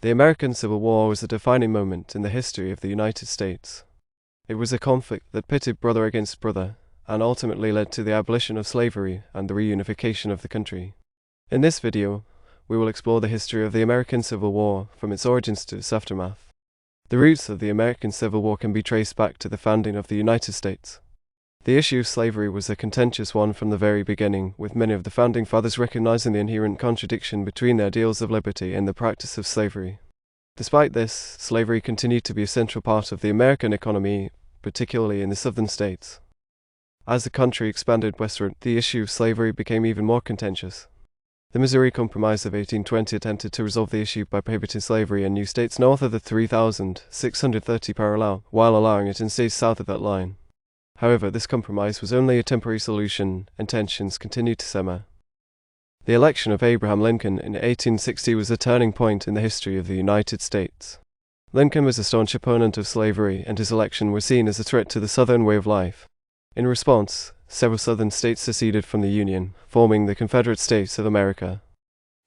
The American Civil War was a defining moment in the history of the United States. It was a conflict that pitted brother against brother, and ultimately led to the abolition of slavery and the reunification of the country. In this video, we will explore the history of the American Civil War from its origins to its aftermath. The roots of the American Civil War can be traced back to the founding of the United States. The issue of slavery was a contentious one from the very beginning, with many of the founding fathers recognizing the inherent contradiction between their ideals of liberty and the practice of slavery. Despite this, slavery continued to be a central part of the American economy, particularly in the southern states. As the country expanded westward, the issue of slavery became even more contentious. The Missouri Compromise of 1820 attempted to resolve the issue by prohibiting slavery in new states north of the 3,630 parallel, while allowing it in states south of that line. However, this compromise was only a temporary solution, and tensions continued to simmer. The election of Abraham Lincoln in 1860 was a turning point in the history of the United States. Lincoln was a staunch opponent of slavery, and his election was seen as a threat to the Southern way of life. In response, several Southern states seceded from the Union, forming the Confederate States of America.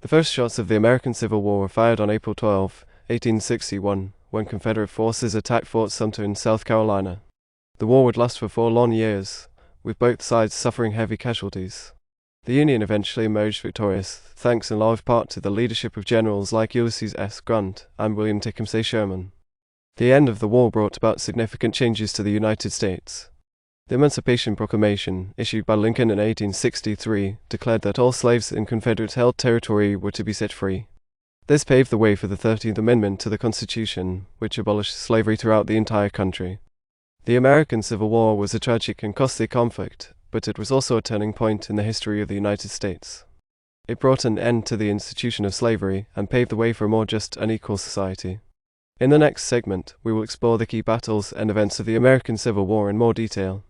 The first shots of the American Civil War were fired on April 12, 1861, when Confederate forces attacked Fort Sumter in South Carolina. The war would last for 4 long years, with both sides suffering heavy casualties. The Union eventually emerged victorious, thanks in large part to the leadership of generals like Ulysses S. Grant and William Tecumseh Sherman. The end of the war brought about significant changes to the United States. The Emancipation Proclamation, issued by Lincoln in 1863, declared that all slaves in Confederate-held territory were to be set free. This paved the way for the 13th Amendment to the Constitution, which abolished slavery throughout the entire country. The American Civil War was a tragic and costly conflict, but it was also a turning point in the history of the United States. It brought an end to the institution of slavery and paved the way for a more just and equal society. In the next segment, we will explore the key battles and events of the American Civil War in more detail.